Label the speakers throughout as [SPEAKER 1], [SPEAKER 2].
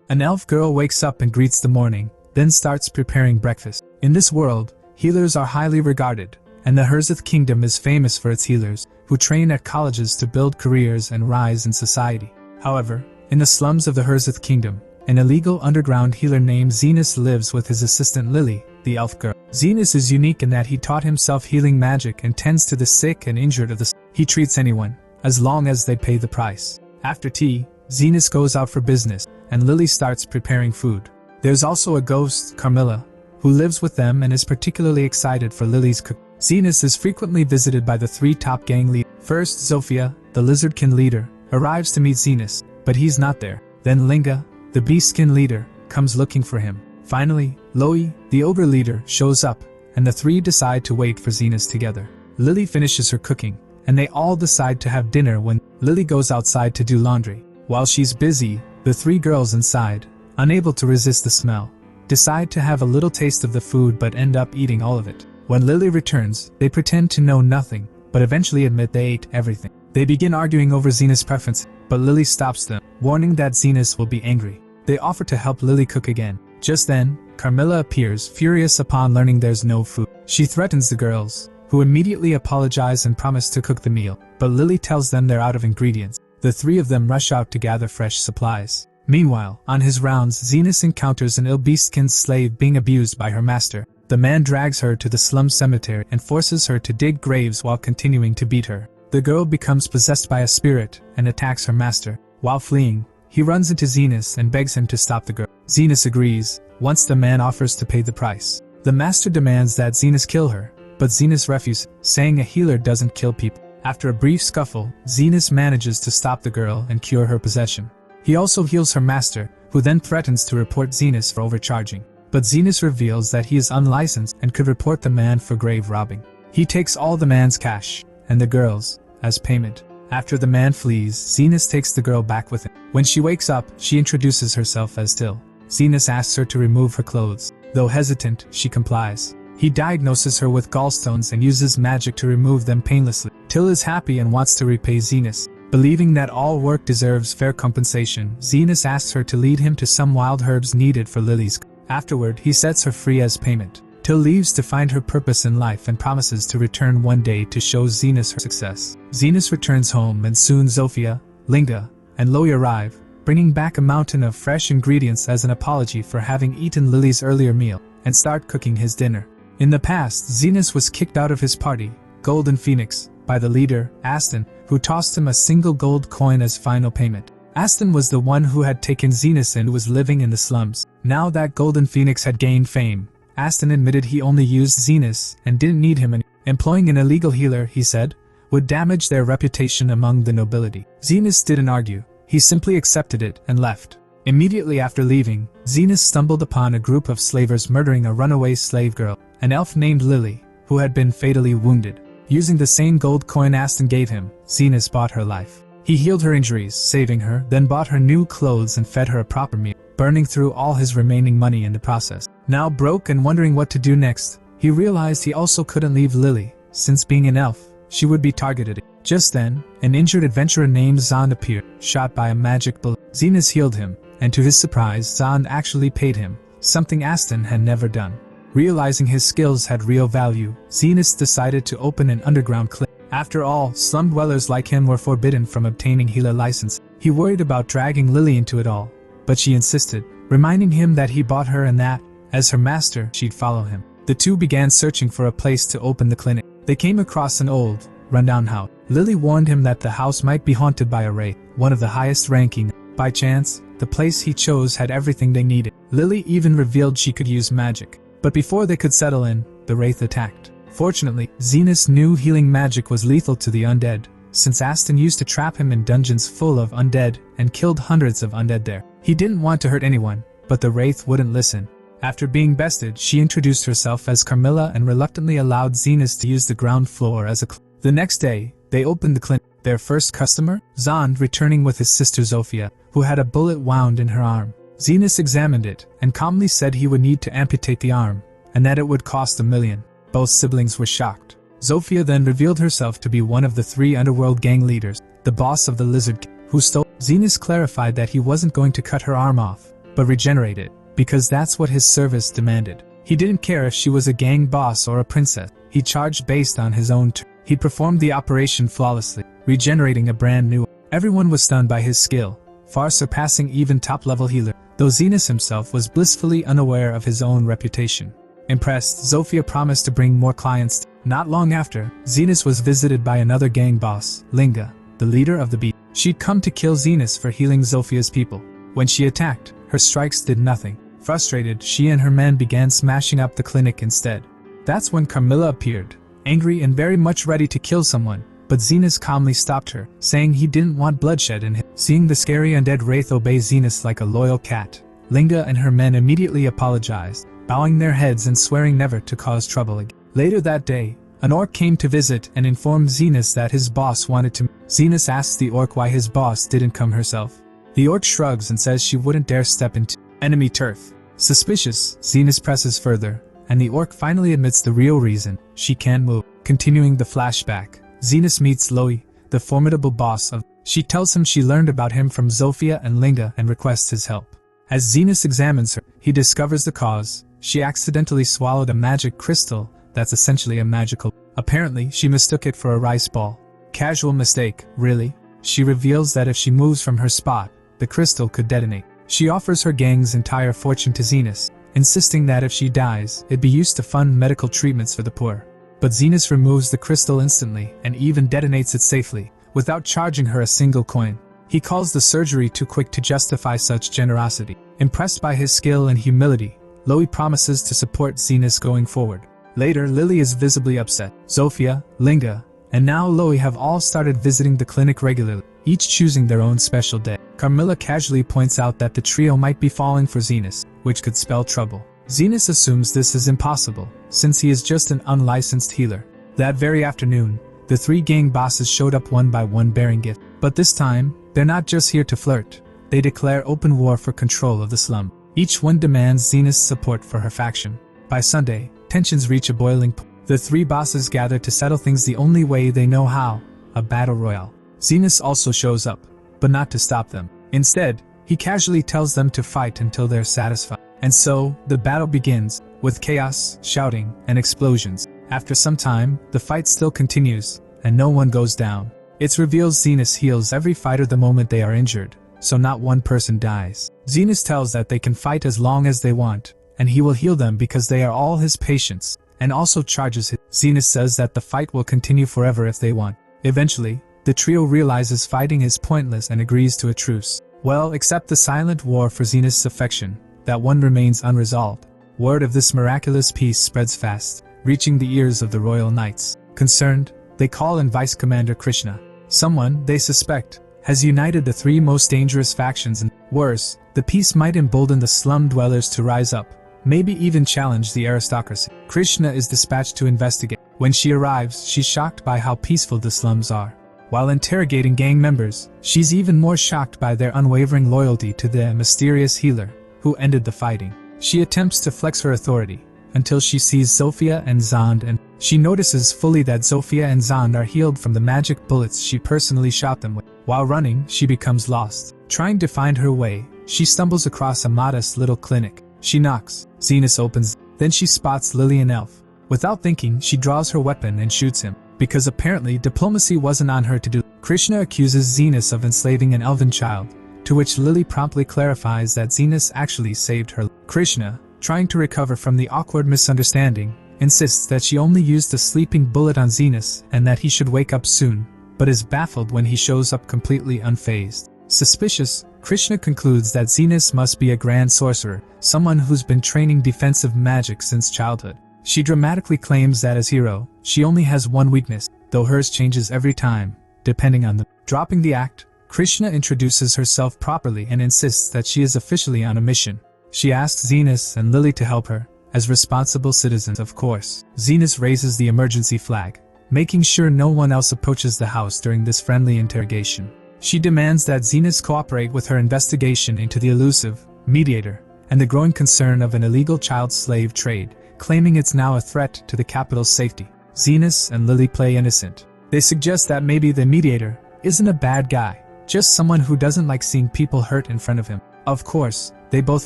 [SPEAKER 1] An elf girl wakes up and greets the morning, then starts preparing breakfast. In this world, healers are highly regarded, and the Herzith Kingdom is famous for its healers, who train at colleges to build careers and rise in society. However, in the slums of the Herzith Kingdom, an illegal underground healer named Zenus lives with his assistant Lily, the elf girl. Zenus is unique in that he taught himself healing magic and tends to the sick and injured of the He treats anyone, as long as they pay the price. After tea, Zenus goes out for business, and Lily starts preparing food. There's also a ghost, Carmilla, who lives with them and is particularly excited for Lily's cooking. Zenus is frequently visited by the three top gang leaders. First, Zofia, the lizardkin leader, arrives to meet Zenus, but he's not there. Then Linga, the beastskin leader, comes looking for him. Finally, Loi, the ogre leader, shows up, and the three decide to wait for Zenus together. Lily finishes her cooking, and they all decide to have dinner when Lily goes outside to do laundry. While she's busy, the three girls inside, unable to resist the smell, decide to have a little taste of the food but end up eating all of it. When Lily returns, they pretend to know nothing, but eventually admit they ate everything. They begin arguing over Zenus' preference, but Lily stops them, warning that Zenus will be angry. They offer to help Lily cook again. Just then, Carmilla appears, furious upon learning there's no food. She threatens the girls, who immediately apologize and promise to cook the meal, but Lily tells them they're out of ingredients. The three of them rush out to gather fresh supplies. Meanwhile, on his rounds, Zenus encounters an ill beastskin slave being abused by her master. The man drags her to the slum cemetery and forces her to dig graves while continuing to beat her. The girl becomes possessed by a spirit and attacks her master. While fleeing, he runs into Zenus and begs him to stop the girl. Zenus agrees, once the man offers to pay the price. The master demands that Zenus kill her, but Zenus refuses, saying a healer doesn't kill people. After a brief scuffle, Zenus manages to stop the girl and cure her possession. He also heals her master, who then threatens to report Zenus for overcharging. But Zenus reveals that he is unlicensed and could report the man for grave robbing. He takes all the man's cash, and the girls, as payment. After the man flees, Zenus takes the girl back with him. When she wakes up, she introduces herself as Till. Zenus asks her to remove her clothes. Though hesitant, she complies. He diagnoses her with gallstones and uses magic to remove them painlessly. Till is happy and wants to repay Zenus. Believing that all work deserves fair compensation, Zenus asks her to lead him to some wild herbs needed for Lily's. Afterward, he sets her free as payment. Till leaves to find her purpose in life and promises to return one day to show Zenus her success. Zenus returns home and soon Zofia, Linga, and Loi arrive, bringing back a mountain of fresh ingredients as an apology for having eaten Lily's earlier meal, and start cooking his dinner. In the past, Zenus was kicked out of his party, Golden Phoenix, by the leader, Aston, who tossed him a single gold coin as final payment. Aston was the one who had taken Zenus and was living in the slums. Now that Golden Phoenix had gained fame, Aston admitted he only used Zenus and didn't need him anymore. Employing an illegal healer, he said, would damage their reputation among the nobility. Zenus didn't argue, he simply accepted it and left. Immediately after leaving, Zenus stumbled upon a group of slavers murdering a runaway slave girl, an elf named Lily, who had been fatally wounded. Using the same gold coin Aston gave him, Zenus bought her life. He healed her injuries, saving her, then bought her new clothes and fed her a proper meal, burning through all his remaining money in the process. Now broke and wondering what to do next, he realized he also couldn't leave Lily, since being an elf, she would be targeted. Just then, an injured adventurer named Zand appeared, shot by a magic bullet. Zenus healed him, and to his surprise Zand actually paid him, something Aston had never done. Realizing his skills had real value, Zenus decided to open an underground clinic. After all, slum dwellers like him were forbidden from obtaining healer license. He worried about dragging Lily into it all, but she insisted, reminding him that he bought her and that, as her master, she'd follow him. The two began searching for a place to open the clinic. They came across an old, rundown house. Lily warned him that the house might be haunted by a wraith, one of the highest ranking. By chance, the place he chose had everything they needed. Lily even revealed she could use magic. But before they could settle in, the wraith attacked. Fortunately, Zenus knew healing magic was lethal to the undead, since Aston used to trap him in dungeons full of undead and killed hundreds of undead there. He didn't want to hurt anyone, but the wraith wouldn't listen. After being bested, she introduced herself as Carmilla and reluctantly allowed Zenus to use the ground floor as a The next day, they opened the clinic. Their first customer, Zand, returning with his sister Zofia, who had a bullet wound in her arm. Zenus examined it and calmly said he would need to amputate the arm, and that it would cost $1 million. Both siblings were shocked. Zofia then revealed herself to be one of the 3 underworld gang leaders, the boss of the lizard who stole. Zenus clarified that he wasn't going to cut her arm off, but regenerate it, because that's what his service demanded. He didn't care if she was a gang boss or a princess. He charged based on his own terms. He performed the operation flawlessly, regenerating a brand new. Everyone was stunned by his skill, far surpassing even top-level healer, though Zenus himself was blissfully unaware of his own reputation. Impressed, Zofia promised to bring more clients. Not long after, Zenus was visited by another gang boss, Linga, the leader of the beat. She'd come to kill Zenus for healing Zofia's people. When she attacked, her strikes did nothing. Frustrated, she and her men began smashing up the clinic instead. That's when Carmilla appeared, angry and very much ready to kill someone, but Zenus calmly stopped her, saying he didn't want bloodshed in him. Seeing the scary undead wraith obey Zenus like a loyal cat, Linga and her men immediately apologized, bowing their heads and swearing never to cause trouble again. Later that day, an orc came to visit and informed Zenus that his boss wanted to. Zenus asks the orc why his boss didn't come herself. The orc shrugs and says she wouldn't dare step into enemy turf. Suspicious, Zenus presses further, and the orc finally admits the real reason: she can't move. Continuing the flashback, Zenus meets Loey, the formidable boss of. She tells him she learned about him from Zofia and Linga and requests his help. As Zenus examines her, he discovers the cause. She accidentally swallowed a magic crystal that's essentially a magical. Apparently, she mistook it for a rice ball. Casual mistake, really? She reveals that if she moves from her spot, the crystal could detonate. She offers her gang's entire fortune to Zenus, insisting that if she dies, it be used to fund medical treatments for the poor. But Zenus removes the crystal instantly and even detonates it safely, without charging her a single coin. He calls the surgery too quick to justify such generosity. Impressed by his skill and humility, Loey promises to support Zenus going forward. Later, Lily is visibly upset. Zofia, Linga, and now Loey have all started visiting the clinic regularly, each choosing their own special day. Carmilla casually points out that the trio might be falling for Zenus, which could spell trouble. Zenus assumes this is impossible, since he is just an unlicensed healer. That very afternoon, the three gang bosses showed up one by one bearing gifts. But this time, they're not just here to flirt. They declare open war for control of the slum. Each one demands Zenus' support for her faction. By Sunday, tensions reach a boiling point. The three bosses gather to settle things the only way they know how: a battle royale. Zenus also shows up, but not to stop them. Instead, he casually tells them to fight until they're satisfied. And so, the battle begins, with chaos, shouting, and explosions. After some time, the fight still continues, and no one goes down. It's revealed Zenus heals every fighter the moment they are injured, so not one person dies. Zenus tells that they can fight as long as they want, and he will heal them because they are all his patients, and also charges his. Zenus says that the fight will continue forever if they want. Eventually, the trio realizes fighting is pointless and agrees to a truce. Well, except the silent war for Zenus' affection, that one remains unresolved. Word of this miraculous peace spreads fast, reaching the ears of the royal knights. Concerned, they call in Vice Commander Krishna. Someone, they suspect, has united the three most dangerous factions, and worse, the peace might embolden the slum dwellers to rise up, maybe even challenge the aristocracy. Krishna is dispatched to investigate. When she arrives, she's shocked by how peaceful the slums are. While interrogating gang members, she's even more shocked by their unwavering loyalty to the mysterious healer who ended the fighting. She attempts to flex her authority until she sees Zofia and Zand, and she notices fully that Zofia and Zand are healed from the magic bullets she personally shot them with. While running, she becomes lost. Trying to find her way, she stumbles across a modest little clinic. She knocks. Zenus opens. Then she spots Lily Elf. Without thinking, she draws her weapon and shoots him, because apparently diplomacy wasn't on her to do. Krishna accuses Zenus of enslaving an elven child, to which Lily promptly clarifies that Zenus actually saved her. Krishna, trying to recover from the awkward misunderstanding, insists that she only used a sleeping bullet on Zenus and that he should wake up soon, but is baffled when he shows up completely unfazed. Suspicious, Krishna concludes that Zenus must be a grand sorcerer, someone who's been training defensive magic since childhood. She dramatically claims that as hero, she only has one weakness, though hers changes every time, depending on the. Dropping the act, Krishna introduces herself properly and insists that she is officially on a mission. She asks Zenus and Lily to help her, as responsible citizens of course. Zenus raises the emergency flag, making sure no one else approaches the house during this friendly interrogation. She demands that Zenus cooperate with her investigation into the elusive mediator and the growing concern of an illegal child slave trade, claiming it's now a threat to the capital's safety. Zenus and Lily play innocent. They suggest that maybe the mediator isn't a bad guy, just someone who doesn't like seeing people hurt in front of him. Of course, they both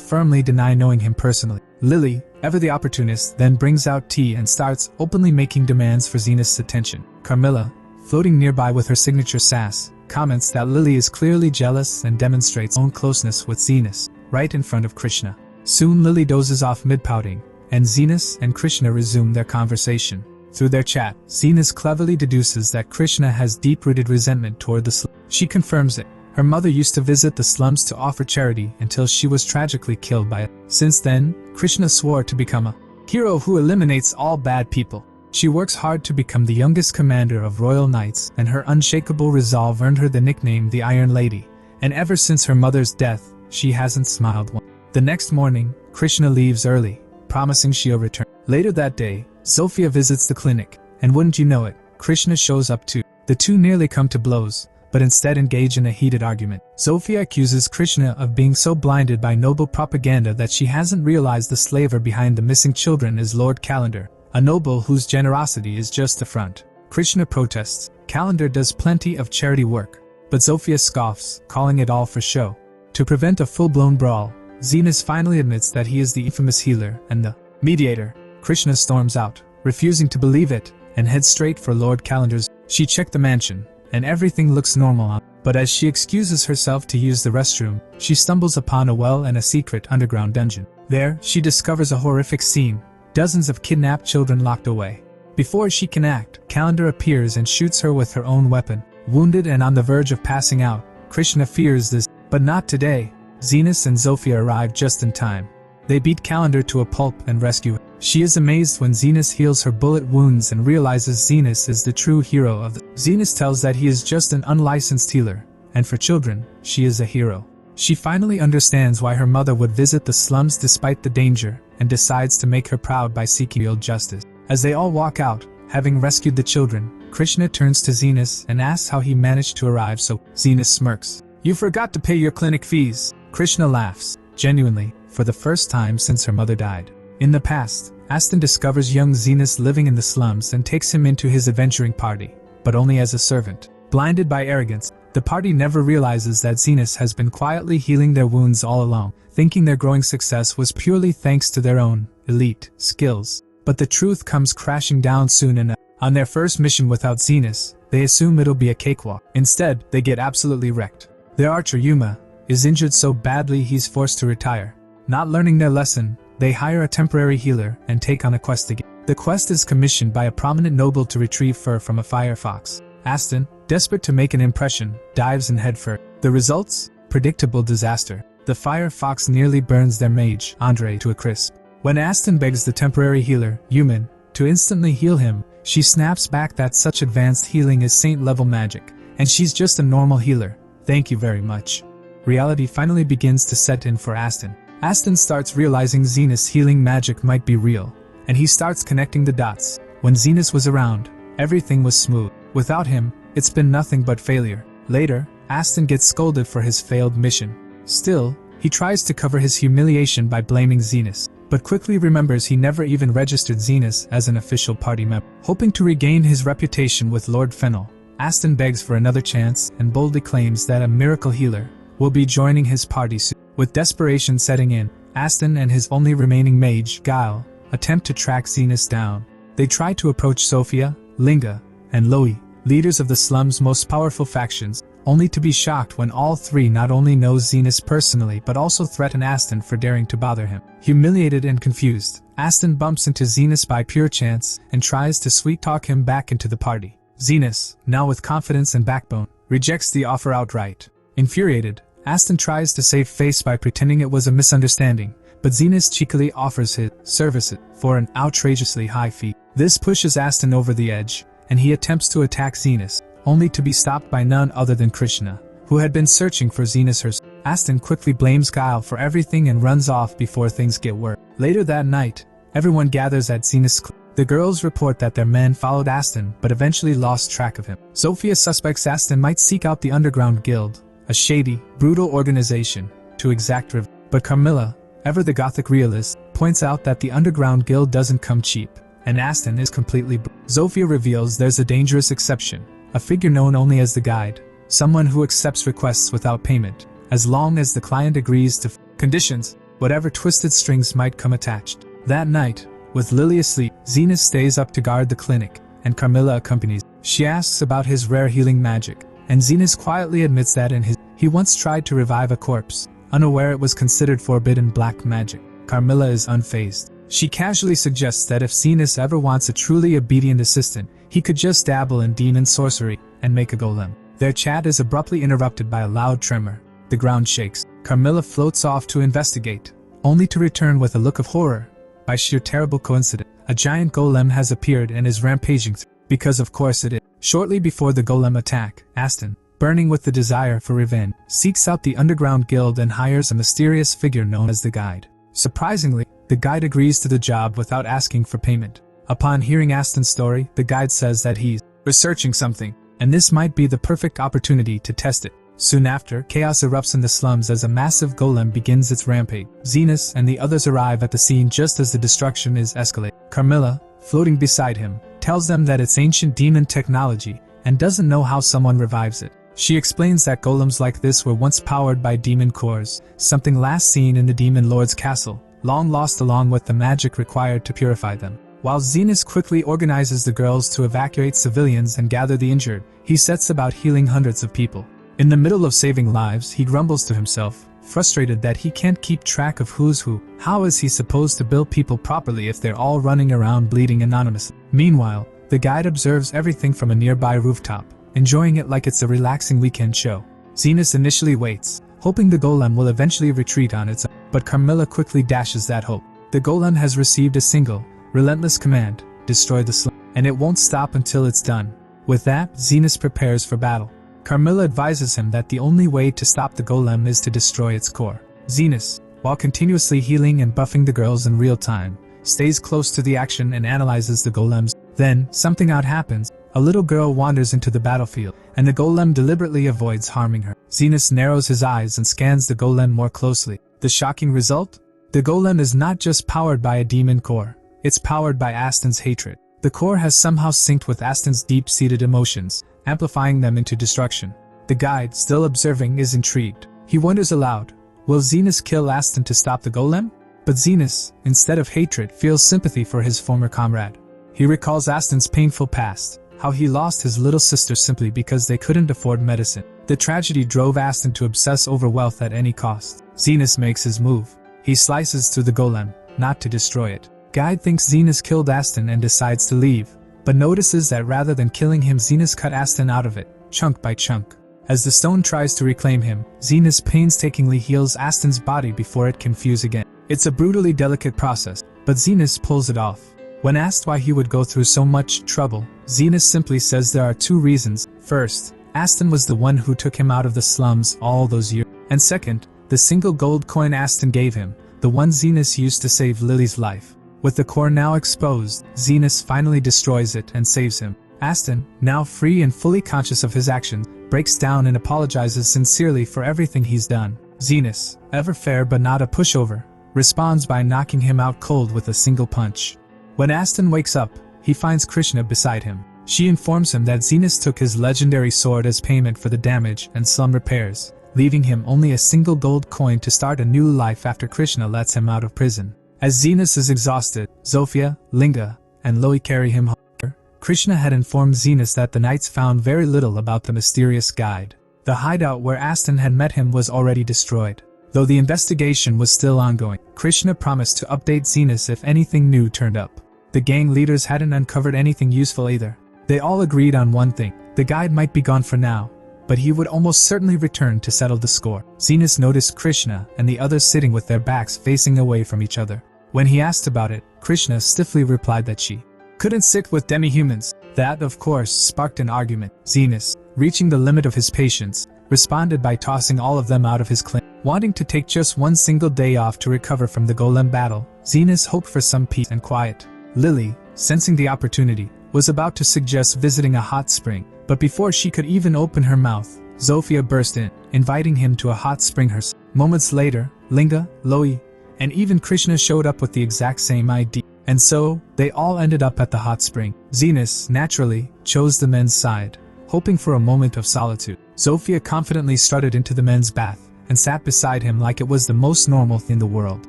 [SPEAKER 1] firmly deny knowing him personally. Lily, ever the opportunist, then brings out tea and starts openly making demands for Zenus' attention. Carmilla, floating nearby with her signature sass, comments that Lily is clearly jealous and demonstrates own closeness with Zenus, right in front of Krishna. Soon Lily dozes off mid-pouting, and Zenus and Krishna resume their conversation. Through their chat, Zenus cleverly deduces that Krishna has deep-rooted resentment toward the slums. She confirms it. Her mother used to visit the slums to offer charity until she was tragically killed by it. Since then, Krishna swore to become a hero who eliminates all bad people. She works hard to become the youngest commander of royal knights, and her unshakable resolve earned her the nickname the Iron Lady. And ever since her mother's death, she hasn't smiled once. The next morning, Krishna leaves early, promising she'll return. Later that day, Sophia visits the clinic, and wouldn't you know it, Krishna shows up too. The two nearly come to blows, but instead engage in a heated argument. Sophia accuses Krishna of being so blinded by noble propaganda that she hasn't realized the slaver behind the missing children is Lord Calendar, a noble whose generosity is just a front. Krishna protests. Calendar does plenty of charity work, but Sophia scoffs, calling it all for show. To prevent a full-blown brawl, Zenus finally admits that he is the infamous healer and the mediator. Krishna storms out, refusing to believe it, and heads straight for Lord Calendar's. She checked the mansion, and everything looks normal, but as she excuses herself to use the restroom, she stumbles upon a well and a secret underground dungeon. There, she discovers a horrific scene, dozens of kidnapped children locked away. Before she can act, Calendar appears and shoots her with her own weapon. Wounded and on the verge of passing out, Krishna fears this, but not today. Zenus and Sophia arrive just in time. They beat Calendar to a pulp and rescue her. She is amazed when Zenus heals her bullet wounds and realizes Zenus is the true hero of the. Zenus tells that he is just an unlicensed healer, and for children, she is a hero. She finally understands why her mother would visit the slums despite the danger, and decides to make her proud by seeking real justice. As they all walk out, having rescued the children, Krishna turns to Zenus and asks how he managed to arrive so. Zenus smirks. "You forgot to pay your clinic fees." Krishna laughs, genuinely, for the first time since her mother died. In the past, Aston discovers young Zenus living in the slums and takes him into his adventuring party, but only as a servant. Blinded by arrogance, the party never realizes that Zenus has been quietly healing their wounds all along, thinking their growing success was purely thanks to their own elite skills. But the truth comes crashing down soon enough. On their first mission without Zenus, they assume it'll be a cakewalk. Instead, they get absolutely wrecked. Their archer Yuma is injured so badly he's forced to retire. Not learning their lesson, they hire a temporary healer and take on a quest again. The quest is commissioned by a prominent noble to retrieve fur from a firefox. Aston, desperate to make an impression, dives in headfirst. The results? Predictable disaster. The firefox nearly burns their mage, Andre, to a crisp. When Aston begs the temporary healer, Yuman, to instantly heal him, she snaps back that such advanced healing is saint-level magic, and she's just a normal healer. Thank you very much. Reality finally begins to set in for Aston. Aston starts realizing Zenus' healing magic might be real, and he starts connecting the dots. When Zenus was around, everything was smooth. Without him, it's been nothing but failure. Later, Aston gets scolded for his failed mission. Still, he tries to cover his humiliation by blaming Zenus, but quickly remembers he never even registered Zenus as an official party member. Hoping to regain his reputation with Lord Fennel, Aston begs for another chance and boldly claims that a miracle healer will be joining his party soon. With desperation setting in, Aston and his only remaining mage, Guile, attempt to track Zenus down. They try to approach Sophia, Linga, and Loie, leaders of the slum's most powerful factions, only to be shocked when all three not only know Zenus personally but also threaten Aston for daring to bother him. Humiliated and confused, Aston bumps into Zenus by pure chance and tries to sweet-talk him back into the party. Zenus, now with confidence and backbone, rejects the offer outright. Infuriated, Aston tries to save face by pretending it was a misunderstanding, but Zenus cheekily offers his services for an outrageously high fee. This pushes Aston over the edge, and he attempts to attack Zenus, only to be stopped by none other than Krishna, who had been searching for Zenus herself. Aston quickly blames Guile for everything and runs off before things get worse. Later that night, everyone gathers at Zenus' clinic. The girls report that their men followed Aston but eventually lost track of him. Sophia suspects Aston might seek out the Underground Guild, a shady, brutal organization, to exact revenge. But Carmilla, ever the gothic realist, points out that the Underground Guild doesn't come cheap, and Aston is completely Sophia reveals there's a dangerous exception, a figure known only as the Guide, someone who accepts requests without payment. as long as the client agrees to conditions, whatever twisted strings might come attached. That night, with Lily asleep, Zenus stays up to guard the clinic, and Carmilla accompanies. She asks about his rare healing magic, and Zenus quietly admits that he once tried to revive a corpse, unaware it was considered forbidden black magic. Carmilla is unfazed. She casually suggests that if Zenus ever wants a truly obedient assistant, he could just dabble in demon sorcery and make a golem. Their chat is abruptly interrupted by a loud tremor. The ground shakes. Carmilla floats off to investigate, only to return with a look of horror. By sheer terrible coincidence, a giant golem has appeared and is rampaging through, because of course it is. Shortly before the golem attack, Aston, burning with the desire for revenge, seeks out the underground guild and hires a mysterious figure known as the Guide. Surprisingly, the Guide agrees to the job without asking for payment. Upon hearing Aston's story, the Guide says that he's researching something, and this might be the perfect opportunity to test it. Soon after, chaos erupts in the slums as a massive golem begins its rampage. Zenus and the others arrive at the scene just as the destruction is escalating. Carmilla, floating beside him, tells them that it's ancient demon technology and doesn't know how someone revives it. She explains that golems like this were once powered by demon cores, something last seen in the demon lord's castle, long lost along with the magic required to purify them. While Zenus quickly organizes the girls to evacuate civilians and gather the injured, he sets about healing hundreds of people. In the middle of saving lives, he grumbles to himself, frustrated that he can't keep track of who's who. How is he supposed to bill people properly if they're all running around bleeding anonymously? Meanwhile, the Guide observes everything from a nearby rooftop, enjoying it like it's a relaxing weekend show. Zenus initially waits, hoping the golem will eventually retreat on its own, but Carmilla quickly dashes that hope. The golem has received a single, relentless command: destroy the slum, and it won't stop until it's done. With that, Zenus prepares for battle. Carmilla advises him that the only way to stop the golem is to destroy its core. Zenus, while continuously healing and buffing the girls in real time, stays close to the action and analyzes the golems. Then, something odd happens. A little girl wanders into the battlefield, and the golem deliberately avoids harming her. Zenus narrows his eyes and scans the golem more closely. The shocking result? The golem is not just powered by a demon core, it's powered by Aston's hatred. The core has somehow synced with Aston's deep-seated emotions, amplifying them into destruction. The Guide, still observing, is intrigued. He wonders aloud, will Zenus kill Aston to stop the golem? But Zenus, instead of hatred, feels sympathy for his former comrade. He recalls Aston's painful past, how he lost his little sister simply because they couldn't afford medicine. The tragedy drove Aston to obsess over wealth at any cost. Zenus makes his move. He slices through the golem, not to destroy it. Guide thinks Zenus killed Aston and decides to leave, but notices that rather than killing him, Zenus cut Aston out of it, chunk by chunk. As the stone tries to reclaim him, Zenus painstakingly heals Aston's body before it can fuse again. It's a brutally delicate process, but Zenus pulls it off. When asked why he would go through so much trouble, Zenus simply says there are two reasons. First, Aston was the one who took him out of the slums all those years. And second, the single gold coin Aston gave him, the one Zenus used to save Lily's life. With the core now exposed, Zenus finally destroys it and saves him. Aston, now free and fully conscious of his actions, breaks down and apologizes sincerely for everything he's done. Zenus, ever fair but not a pushover, responds by knocking him out cold with a single punch. When Aston wakes up, he finds Krishna beside him. She informs him that Zenus took his legendary sword as payment for the damage and slum repairs, leaving him only a single gold coin to start a new life after Krishna lets him out of prison. As Zenus is exhausted, Zofia, Linga, and Loie carry him home. Krishna had informed Zenus that the knights found very little about the mysterious Guide. The hideout where Aston had met him was already destroyed. Though the investigation was still ongoing, Krishna promised to update Zenus if anything new turned up. The gang leaders hadn't uncovered anything useful either. They all agreed on one thing: the Guide might be gone for now, but he would almost certainly return to settle the score. Zenus noticed Krishna and the others sitting with their backs facing away from each other. When he asked about it, Krishna stiffly replied that she couldn't sit with demi-humans. That, of course, sparked an argument. Zenus, reaching the limit of his patience, responded by tossing all of them out of his clan. Wanting to take just one single day off to recover from the golem battle, Zenus hoped for some peace and quiet. Lily, sensing the opportunity, was about to suggest visiting a hot spring, but before she could even open her mouth, Zofia burst in, inviting him to a hot spring herself. Moments later, Linga, Loie, and even Krishna showed up with the exact same idea. And so, they all ended up at the hot spring. Zenus, naturally, chose the men's side, hoping for a moment of solitude. Zofia confidently strutted into the men's bath, and sat beside him like it was the most normal thing in the world.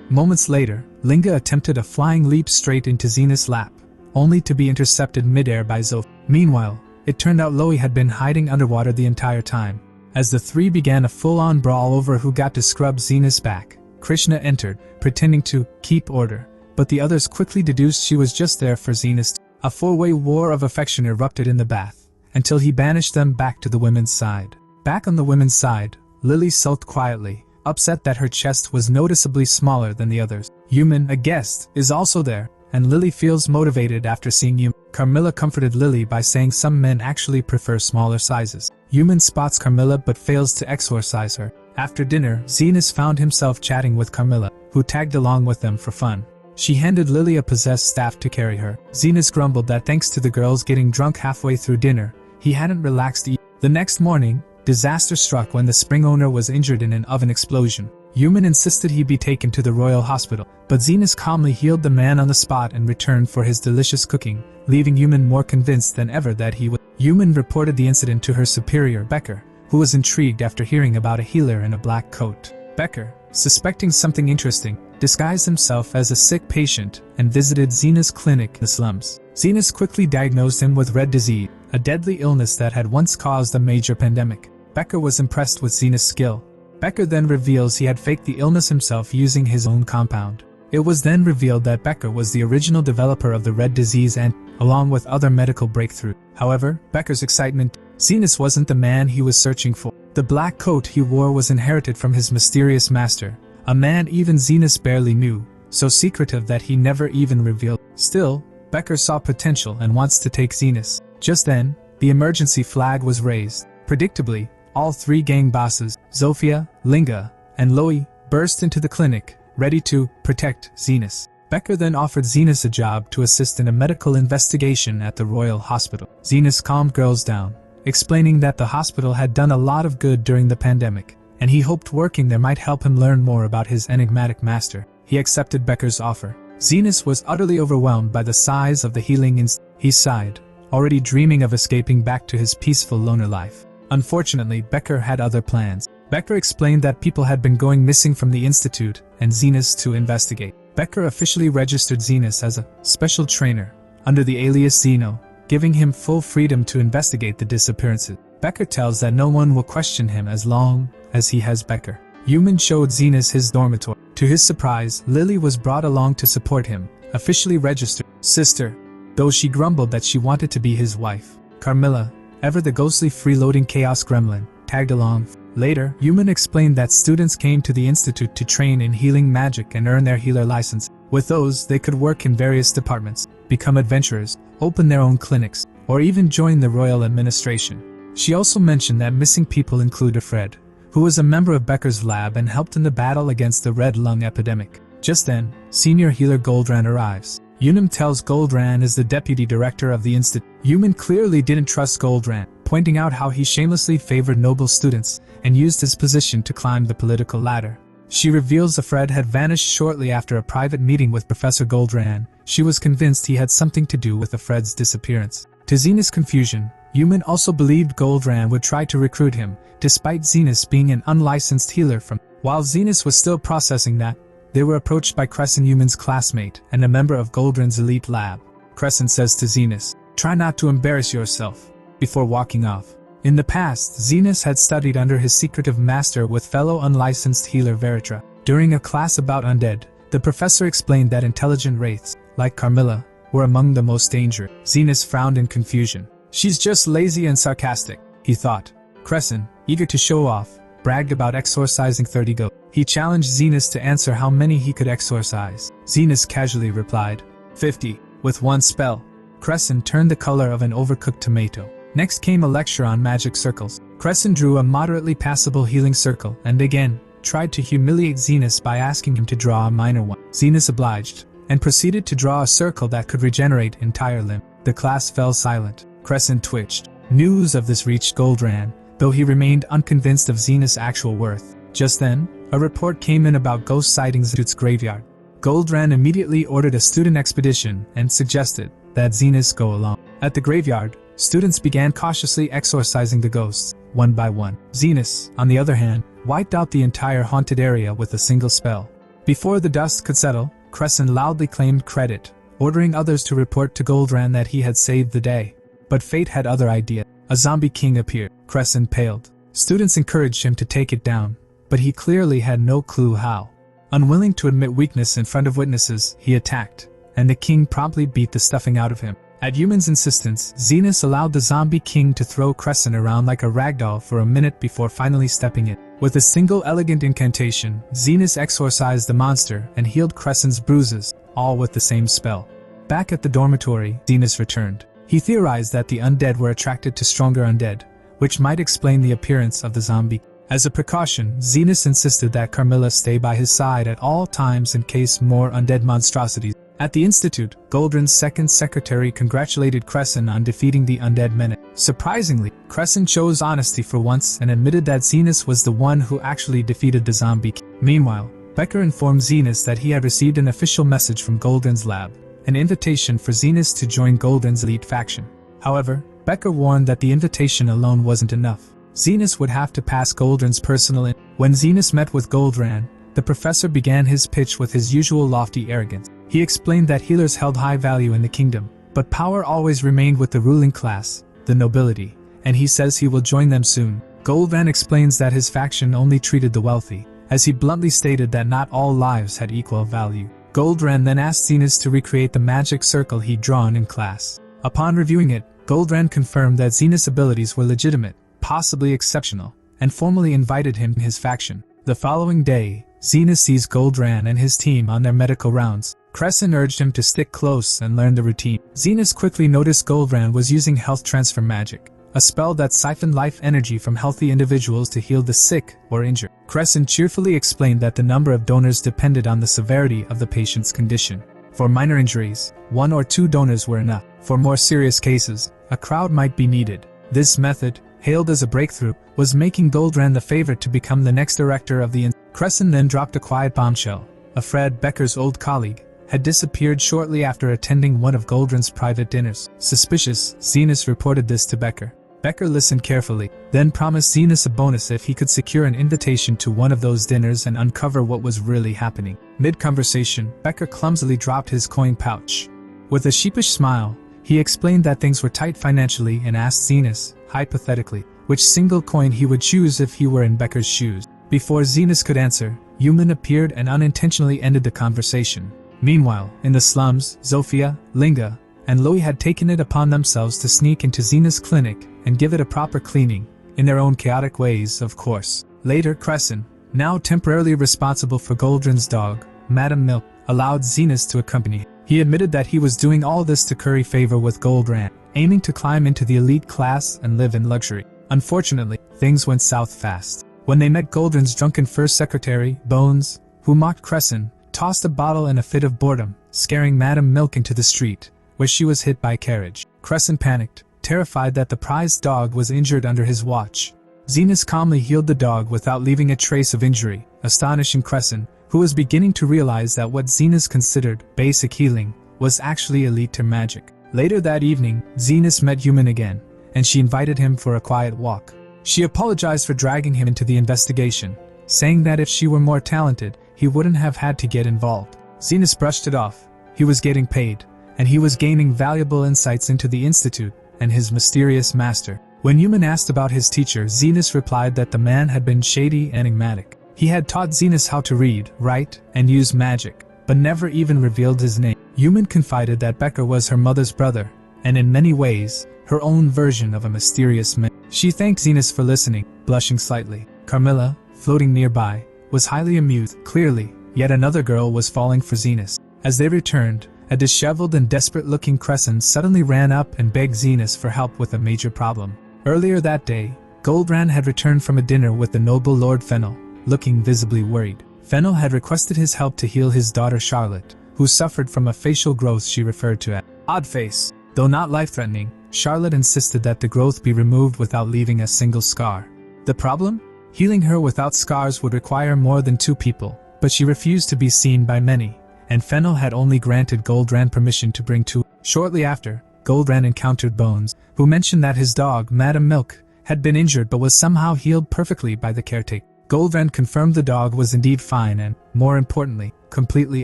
[SPEAKER 1] Moments later, Linga attempted a flying leap straight into Zenus' lap, only to be intercepted midair by Zoe. Meanwhile, it turned out Loie had been hiding underwater the entire time. As the three began a full-on brawl over who got to scrub Zenus' back, Krishna entered, pretending to keep order, but the others quickly deduced she was just there for Zenus. A four-way war of affection erupted in the bath, until he banished them back to the women's side. Back on the women's side, Lily sulked quietly, upset that her chest was noticeably smaller than the others. Yumin, a guest, is also there, and Lily feels motivated after seeing Yumin. Carmilla comforted Lily by saying some men actually prefer smaller sizes. Yumin spots Carmilla but fails to exorcise her. After dinner, Zenus found himself chatting with Carmilla, who tagged along with them for fun. She handed Lily a possessed staff to carry her. Zenus grumbled that thanks to the girls getting drunk halfway through dinner, he hadn't relaxed either. The next morning, disaster struck when the spring owner was injured in an oven explosion. Yumin insisted he be taken to the royal hospital, but Zenus calmly healed the man on the spot in return for his delicious cooking, leaving Yumin more convinced than ever that he would. Yumin reported the incident to her superior, Becker, who was intrigued after hearing about a healer in a black coat. Becker, suspecting something interesting, disguised himself as a sick patient and visited Zenus' clinic in the slums. Zenus quickly diagnosed him with red disease, a deadly illness that had once caused a major pandemic. Becker was impressed with Zenus' skill. Becker then reveals he had faked the illness himself using his own compound. It was then revealed that Becker was the original developer of the red disease and, along with other medical breakthroughs. However, Becker's excitement, Zenus wasn't the man he was searching for. The black coat he wore was inherited from his mysterious master, a man even Zenus barely knew, so secretive that he never even revealed. Still, Becker saw potential and wants to take Zenus. Just then, the emergency flag was raised. Predictably, all three gang bosses, Zofia, Linga, and Loie, burst into the clinic, ready to protect Zenus. Becker then offered Zenus a job to assist in a medical investigation at the royal hospital. Zenus calmed girls down, explaining that the hospital had done a lot of good during the pandemic, and he hoped working there might help him learn more about his enigmatic master. He accepted Becker's offer. Zenus was utterly overwhelmed by the size of the healing He sighed, already dreaming of escaping back to his peaceful loner life. Unfortunately, Becker had other plans. Becker explained that people had been going missing from the institute and Zenus to investigate. Becker officially registered Zenus as a special trainer under the alias Zeno, giving him full freedom to investigate the disappearances. Becker tells that no one will question him as long as he has Becker. Yumin showed Zenus his dormitory. To his surprise, Lily was brought along to support him, officially registered sister, though she grumbled that she wanted to be his wife. Carmilla, ever the ghostly freeloading chaos gremlin, tagged along. Later, Yumin explained that students came to the institute to train in healing magic and earn their healer license. With those, they could work in various departments, become adventurers, open their own clinics, or even join the royal administration. She also mentioned that missing people included Fred, who was a member of Becker's lab and helped in the battle against the red lung epidemic. Just then, senior healer Goldran arrives. Yumin tells Goldran is the deputy director of the institute. Yumin clearly didn't trust Goldran, pointing out how he shamelessly favored noble students and used his position to climb the political ladder. She reveals that Fred had vanished shortly after a private meeting with Professor Goldran. She was convinced he had something to do with Fred's disappearance. To Zenus' confusion, Yumin also believed Goldran would try to recruit him, despite Zenus being an unlicensed healer from. While Zenus was still processing that, they were approached by Crescent, Yumin's classmate and a member of Goldran's elite lab. Crescent says to Zenus, "Try not to embarrass yourself," before walking off. In the past, Zenus had studied under his secretive master with fellow unlicensed healer Veritra. During a class about Undead, the professor explained that intelligent wraiths, like Carmilla, were among the most dangerous. Zenus frowned in confusion. "She's just lazy and sarcastic," he thought. Crescent, eager to show off, bragged about exorcising 30 ghosts. He challenged Zenus to answer how many he could exorcise. Zenus casually replied, 50, with one spell. Crescent turned the color of an overcooked tomato. Next came a lecture on magic circles. Crescent drew a moderately passable healing circle and again tried to humiliate Zenus by asking him to draw a minor one. Zenus obliged and proceeded to draw a circle that could regenerate entire limb. The class fell silent. Crescent twitched. News of this reached Goldran, though he remained unconvinced of Zenus' actual worth. Just then, a report came in about ghost sightings at its graveyard. Goldran immediately ordered a student expedition and suggested that Zenus go along. At the graveyard, Students began cautiously exorcising the ghosts, one by one. Zenus, on the other hand, wiped out the entire haunted area with a single spell. Before the dust could settle, Crescent loudly claimed credit, ordering others to report to Goldran that he had saved the day. But fate had other ideas. A zombie king appeared. Crescent paled. Students encouraged him to take it down, but he clearly had no clue how. Unwilling to admit weakness in front of witnesses, he attacked, and the king promptly beat the stuffing out of him. At Human's insistence, Zenus allowed the zombie king to throw Crescent around like a ragdoll for a minute before finally stepping in. With a single elegant incantation, Zenus exorcised the monster and healed Crescent's bruises, all with the same spell. Back at the dormitory, Zenus returned. He theorized that the undead were attracted to stronger undead, which might explain the appearance of the zombie. As a precaution, Zenus insisted that Carmilla stay by his side at all times in case more undead monstrosities. At the institute, Goldran's second secretary congratulated Crescent on defeating the undead menace. Surprisingly, Crescent chose honesty for once and admitted that Zenus was the one who actually defeated the zombie king. Meanwhile, Becker informed Zenus that he had received an official message from Goldran's lab, an invitation for Zenus to join Goldran's elite faction. However, Becker warned that the invitation alone wasn't enough. Zenus would have to pass Goldran's personal When Zenus met with Goldran, the professor began his pitch with his usual lofty arrogance. He explained that healers held high value in the kingdom, but power always remained with the ruling class, the nobility, and he says he will join them soon. Goldran explains that his faction only treated the wealthy, as he bluntly stated that not all lives had equal value. Goldran then asked Zenus to recreate the magic circle he'd drawn in class. Upon reviewing it, Goldran confirmed that Zenus' abilities were legitimate, possibly exceptional, and formally invited him to his faction. The following day, Zenus sees Goldran and his team on their medical rounds. Crescent urged him to stick close and learn the routine. Zenus quickly noticed Goldran was using health transfer magic, a spell that siphoned life energy from healthy individuals to heal the sick or injured. Crescent cheerfully explained that the number of donors depended on the severity of the patient's condition. For minor injuries, 1 or 2 donors were enough. For more serious cases, a crowd might be needed. This method, hailed as a breakthrough, was making Goldran the favorite to become the next director of the Crescent then dropped a quiet bombshell. Fred, Becker's old colleague, had disappeared shortly after attending one of Goldran's private dinners. Suspicious, Zenus reported this to Becker. Becker listened carefully, then promised Zenus a bonus if he could secure an invitation to one of those dinners and uncover what was really happening. Mid-conversation, Becker clumsily dropped his coin pouch. With a sheepish smile, he explained that things were tight financially and asked Zenus, hypothetically, which single coin he would choose if he were in Becker's shoes. Before Zenus could answer, Human appeared and unintentionally ended the conversation. Meanwhile, in the slums, Zofia, Linga, and Louis had taken it upon themselves to sneak into Zenus' clinic and give it a proper cleaning, in their own chaotic ways, of course. Later, Crescent, now temporarily responsible for Goldran's dog, Madame Milk, allowed Zenus to accompany him. He admitted that he was doing all this to curry favor with Goldran, aiming to climb into the elite class and live in luxury. Unfortunately, things went south fast. When they met Goldran's drunken first secretary, Bones, who mocked Crescent, tossed a bottle in a fit of boredom, scaring Madame Milk into the street, where she was hit by a carriage. Crescent panicked, terrified that the prized dog was injured under his watch. Zenus calmly healed the dog without leaving a trace of injury, astonishing Crescent, who was beginning to realize that what Zenus considered basic healing was actually elite magic. Later that evening, Zenus met Human again, and she invited him for a quiet walk. She apologized for dragging him into the investigation, saying that if she were more talented, he wouldn't have had to get involved. Zenus brushed it off. He was getting paid, and he was gaining valuable insights into the Institute and his mysterious master. When Human asked about his teacher, Zenus replied that the man had been shady and enigmatic. He had taught Zenus how to read, write, and use magic, but never even revealed his name. Human confided that Becker was her mother's brother, and in many ways, her own version of a mysterious man. She thanked Zenus for listening, blushing slightly. Carmilla, floating nearby, was highly amused. Clearly, yet another girl was falling for Zenus. As they returned, a disheveled and desperate-looking Crescent suddenly ran up and begged Zenus for help with a major problem. Earlier that day, Goldran had returned from a dinner with the noble Lord Fennel, looking visibly worried. Fennel had requested his help to heal his daughter Charlotte, who suffered from a facial growth she referred to as odd face. Though not life-threatening, Charlotte insisted that the growth be removed without leaving a single scar. The problem? Healing her without scars would require more than 2 people, but she refused to be seen by many, and Fennel had only granted Goldran permission to bring 2. Shortly after, Goldran encountered Bones, who mentioned that his dog, Madam Milk, had been injured but was somehow healed perfectly by the caretaker. Goldran confirmed the dog was indeed fine and, more importantly, completely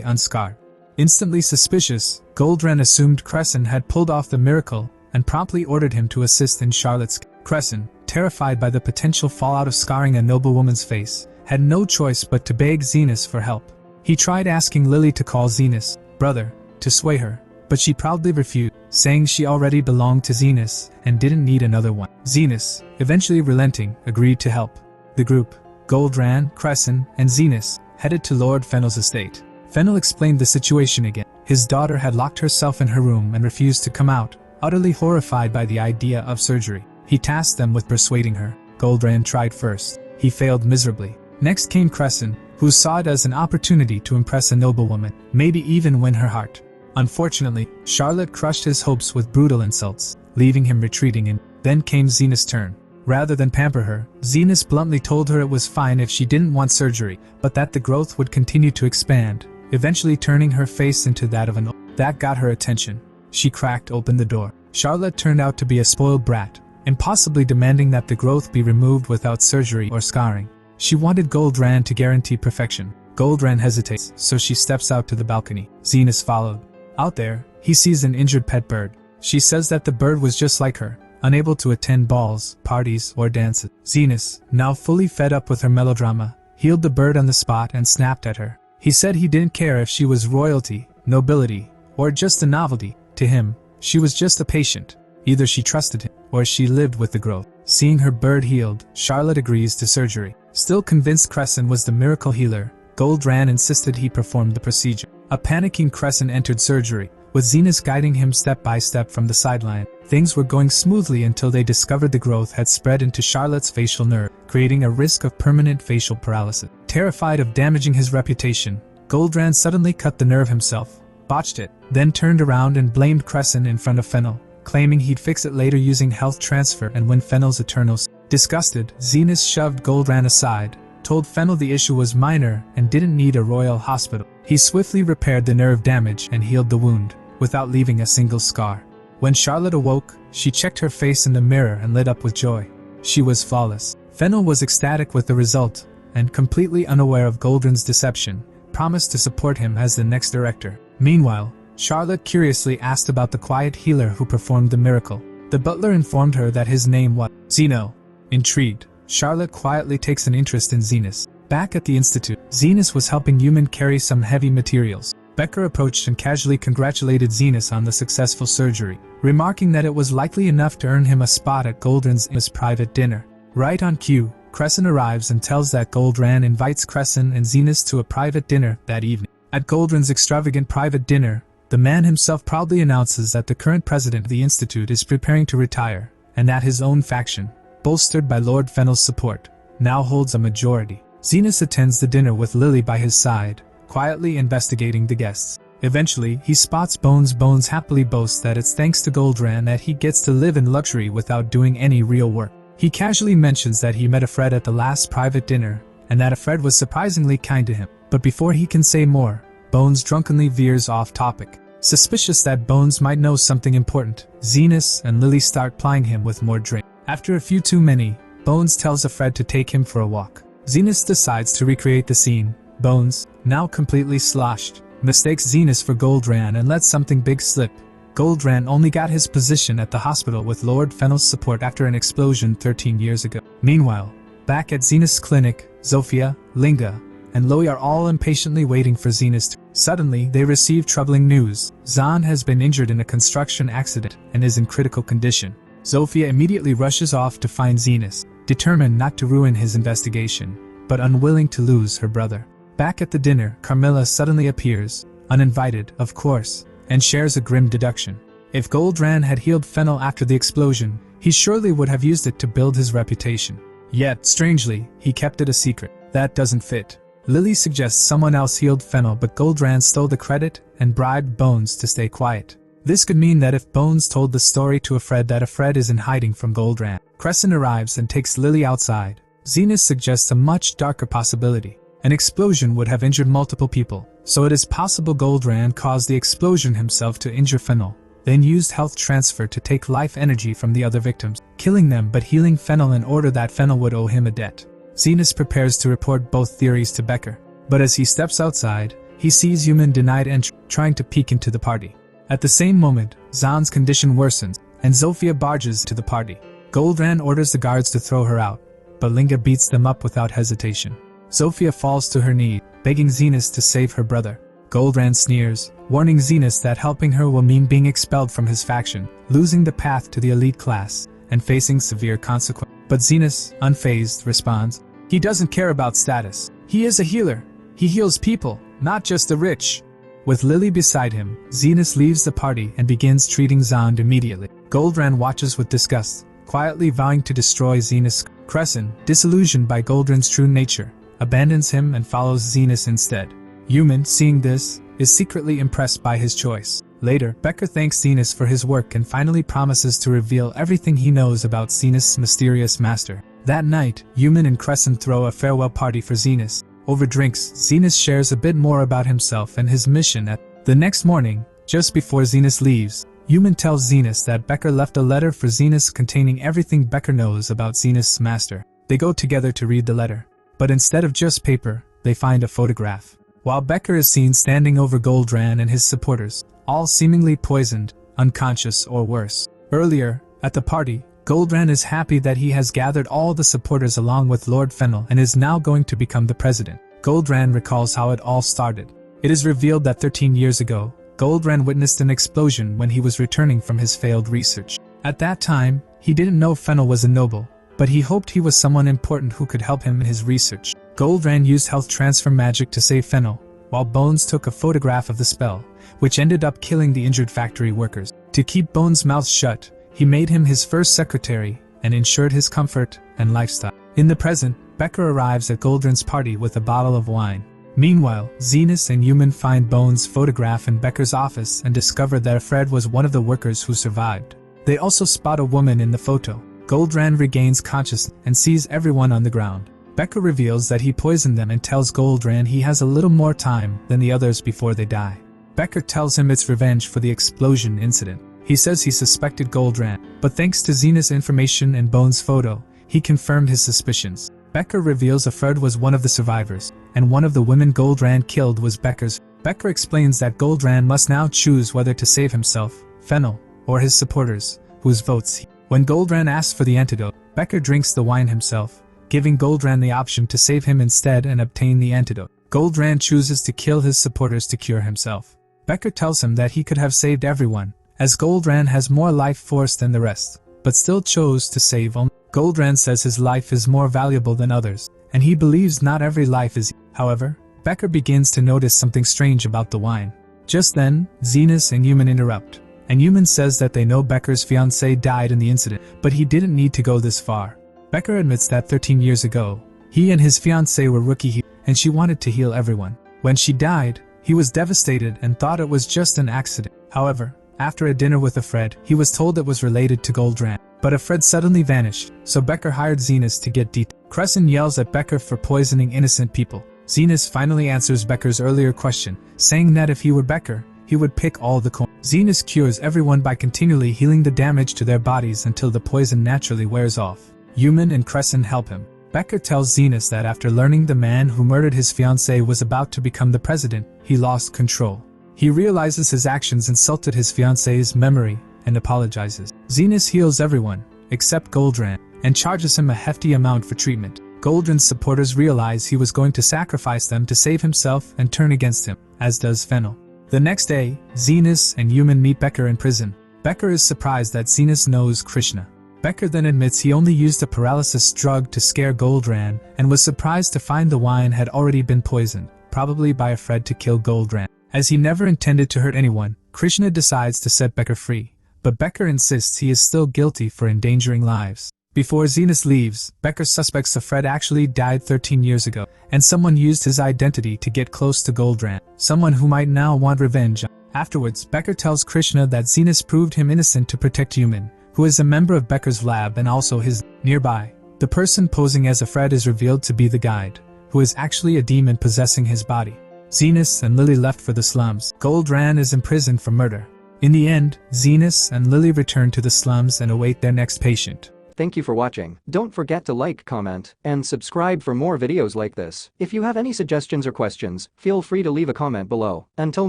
[SPEAKER 1] unscarred. Instantly suspicious, Goldran assumed Crescent had pulled off the miracle and promptly ordered him to assist in Charlotte's. Crescent, terrified by the potential fallout of scarring a noblewoman's face, had no choice but to beg Zenus for help. He tried asking Lily to call Zenus, brother, to sway her, but she proudly refused, saying she already belonged to Zenus and didn't need another one. Zenus, eventually relenting, agreed to help. The group, Goldran, Crescent, and Zenus, headed to Lord Fennel's estate. Fennel explained the situation again. His daughter had locked herself in her room and refused to come out, utterly horrified by the idea of surgery. He tasked them with persuading her. Goldran tried first. He failed miserably. Next came Crescent, who saw it as an opportunity to impress a noblewoman, maybe even win her heart. Unfortunately, Charlotte crushed his hopes with brutal insults, leaving him retreating in. Then came Zenus' turn. Rather than pamper her, Zenus bluntly told her it was fine if she didn't want surgery, but that the growth would continue to expand, eventually turning her face into that of an old. That got her attention. She cracked open the door. Charlotte turned out to be a spoiled brat, impossibly demanding that the growth be removed without surgery or scarring. She wanted Goldran to guarantee perfection. Goldran hesitates, so she steps out to the balcony. Zenus followed. Out there, he sees an injured pet bird. She says that the bird was just like her, unable to attend balls, parties, or dances. Zenus, now fully fed up with her melodrama, healed the bird on the spot and snapped at her. He said he didn't care if she was royalty, nobility, or just a novelty. To him, she was just a patient. Either she trusted him, or she lived with the growth. Seeing her bird healed, Charlotte agrees to surgery. Still convinced Crescent was the miracle healer, Goldran insisted he perform the procedure. A panicking Crescent entered surgery, with Zenus guiding him step by step from the sideline. Things were going smoothly until they discovered the growth had spread into Charlotte's facial nerve, creating a risk of permanent facial paralysis. Terrified of damaging his reputation, Goldran suddenly cut the nerve himself, botched it, then turned around and blamed Crescent in front of Fennel, claiming he'd fix it later using health transfer and win Fennel's Eternals. Disgusted, Zenus shoved Goldran aside, told Fennel the issue was minor and didn't need a royal hospital. He swiftly repaired the nerve damage and healed the wound, without leaving a single scar. When Charlotte awoke, she checked her face in the mirror and lit up with joy. She was flawless. Fennel was ecstatic with the result, and completely unaware of Goldran's deception, promised to support him as the next director. Meanwhile, Charlotte curiously asked about the quiet healer who performed the miracle. The butler informed her that his name was Zeno. Intrigued, Charlotte quietly takes an interest in Zenus. Back at the institute, Zenus was helping Human carry some heavy materials. Becker approached and casually congratulated Zenus on the successful surgery, remarking that it was likely enough to earn him a spot at Goldran's private dinner. Right on cue, Crescent arrives and tells that Goldran invites Crescent and Zenus to a private dinner that evening. At Goldran's extravagant private dinner, the man himself proudly announces that the current president of the institute is preparing to retire, and that his own faction, bolstered by Lord Fennel's support, now holds a majority. Zenus attends the dinner with Lily by his side, quietly investigating the guests. Eventually, he spots Bones. Bones happily boasts that it's thanks to Goldran that he gets to live in luxury without doing any real work. He casually mentions that he met a Fred at the last private dinner, and that a Fred was surprisingly kind to him. But before he can say more, Bones drunkenly veers off topic. Suspicious that Bones might know something important, Zenus and Lily start plying him with more drink. After a few too many, Bones tells a Fred to take him for a walk. Zenus decides to recreate the scene. Bones, now completely sloshed, mistakes Zenus for Goldran and lets something big slip. Goldran only got his position at the hospital with Lord Fennel's support after an explosion 13 years ago. Meanwhile, back at Zenus' clinic, Zofia, Linga, and Loie are all impatiently waiting for Zenus to. Suddenly, they receive troubling news. Zand has been injured in a construction accident and is in critical condition. Zofia immediately rushes off to find Zenus, determined not to ruin his investigation, but unwilling to lose her brother. Back at the dinner, Carmilla suddenly appears, uninvited, of course, and shares a grim deduction. If Goldran had healed Fennel after the explosion, he surely would have used it to build his reputation. Yet, strangely, he kept it a secret. That doesn't fit. Lily suggests someone else healed Fennel, but Goldran stole the credit and bribed Bones to stay quiet. This could mean that if Bones told the story to a Fred, that a Fred is in hiding from Goldran. Crescent arrives and takes Lily outside. Zenus suggests a much darker possibility. An explosion would have injured multiple people, so it is possible Goldran caused the explosion himself to injure Fennel. then used health transfer to take life energy from the other victims, killing them but healing Fennel in order that Fennel would owe him a debt. Zenus prepares to report both theories to Becker, but as he steps outside, he sees Human denied entry, trying to peek into the party. At the same moment, Zand's condition worsens, and Zofia barges to the party. Goldran orders the guards to throw her out, but Linga beats them up without hesitation. Zofia falls to her knees, begging Zenus to save her brother. Goldran sneers, warning Zenus that helping her will mean being expelled from his faction, losing the path to the elite class, and facing severe consequences. But Zenus, unfazed, responds, "He doesn't care about status. He is a healer. He heals people, not just the rich." With Lily beside him, Zenus leaves the party and begins treating Zand immediately. Goldran watches with disgust, quietly vowing to destroy Zenus. Crescent, disillusioned by Goldran's true nature, abandons him and follows Zenus instead. Human, seeing this, is secretly impressed by his choice. Later, Becker thanks Zenus for his work and finally promises to reveal everything he knows about Zenus' mysterious master. That night, Human and Crescent throw a farewell party for Zenus. Over drinks, Zenus shares a bit more about himself and his mission. The next morning, just before Zenus leaves, Human tells Zenus that Becker left a letter for Zenus containing everything Becker knows about Zenus' master. They go together to read the letter, but instead of just paper, they find a photograph. While Becker is seen standing over Goldran and his supporters, all seemingly poisoned, unconscious or worse. Earlier, at the party, Goldran is happy that he has gathered all the supporters along with Lord Fennel and is now going to become the president. Goldran recalls how it all started. It is revealed that 13 years ago, Goldran witnessed an explosion when he was returning from his failed research. At that time, he didn't know Fennel was a noble, but he hoped he was someone important who could help him in his research. Goldran used health transfer magic to save Fennel, while Bones took a photograph of the spell, which ended up killing the injured factory workers. To keep Bones' mouth shut, he made him his first secretary and ensured his comfort and lifestyle. In the present, Becker arrives at Goldran's party with a bottle of wine. Meanwhile, Zenus and Human find Bones' photograph in Becker's office and discover that Fred was one of the workers who survived. They also spot a woman in the photo. Goldran regains consciousness and sees everyone on the ground. Becker reveals that he poisoned them and tells Goldran he has a little more time than the others before they die. Becker tells him it's revenge for the explosion incident. He says he suspected Goldran, but thanks to Zenus' information and Bones' photo, he confirmed his suspicions. Becker reveals Fred was one of the survivors, and one of the women Goldran killed was Becker's. Becker explains that Goldran must now choose whether to save himself, Fennel, or his supporters, whose votes he. When Goldran asks for the antidote, Becker drinks the wine himself, giving Goldran the option to save him instead and obtain the antidote. Goldran chooses to kill his supporters to cure himself. Becker tells him that he could have saved everyone, as Goldran has more life force than the rest, but still chose to save only. Goldran says his life is more valuable than others, and he believes not every life is. However, Becker begins to notice something strange about the wine. Just then, Zenus and Human interrupt, and Human says that they know Becker's fiancée died in the incident, but he didn't need to go this far. Becker admits that 13 years ago, he and his fiancée were rookie healers, and she wanted to heal everyone. When she died, he was devastated and thought it was just an accident. However, after a dinner with Fred, he was told it was related to Goldran. But Fred suddenly vanished, so Becker hired Zenus to get details. Crescent yells at Becker for poisoning innocent people. Zenus finally answers Becker's earlier question, saying that if he were Becker, he would pick all the coins. Zenus cures everyone by continually healing the damage to their bodies until the poison naturally wears off. Human and Crescent help him. Becker tells Zenus that after learning the man who murdered his fiancée was about to become the president, he lost control. He realizes his actions insulted his fiancée's memory and apologizes. Zenus heals everyone, except Goldran, and charges him a hefty amount for treatment. Goldran's supporters realize he was going to sacrifice them to save himself and turn against him, as does Fennel. The next day, Zenus and Human meet Becker in prison. Becker is surprised that Zenus knows Krishna. Becker then admits he only used a paralysis drug to scare Goldran and was surprised to find the wine had already been poisoned, probably by Fred to kill Goldran. As he never intended to hurt anyone, Krishna decides to set Becker free, but Becker insists he is still guilty for endangering lives. Before Zenus leaves, Becker suspects Fred actually died 13 years ago, and someone used his identity to get close to Goldran, someone who might now want revenge. Afterwards, Becker tells Krishna that Zenus proved him innocent to protect Human, who is a member of Becker's lab and also his. Nearby, the person posing as Fred is revealed to be the guide, who is actually a demon possessing his body. Zenus and Lily left for the slums. Goldran is imprisoned for murder. In the end, Zenus and Lily return to the slums and await their next patient.
[SPEAKER 2] Thank you for watching. Don't forget to like, comment, and subscribe for more videos like this. If you have any suggestions or questions, feel free to leave a comment below. Until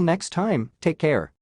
[SPEAKER 2] next time, take care.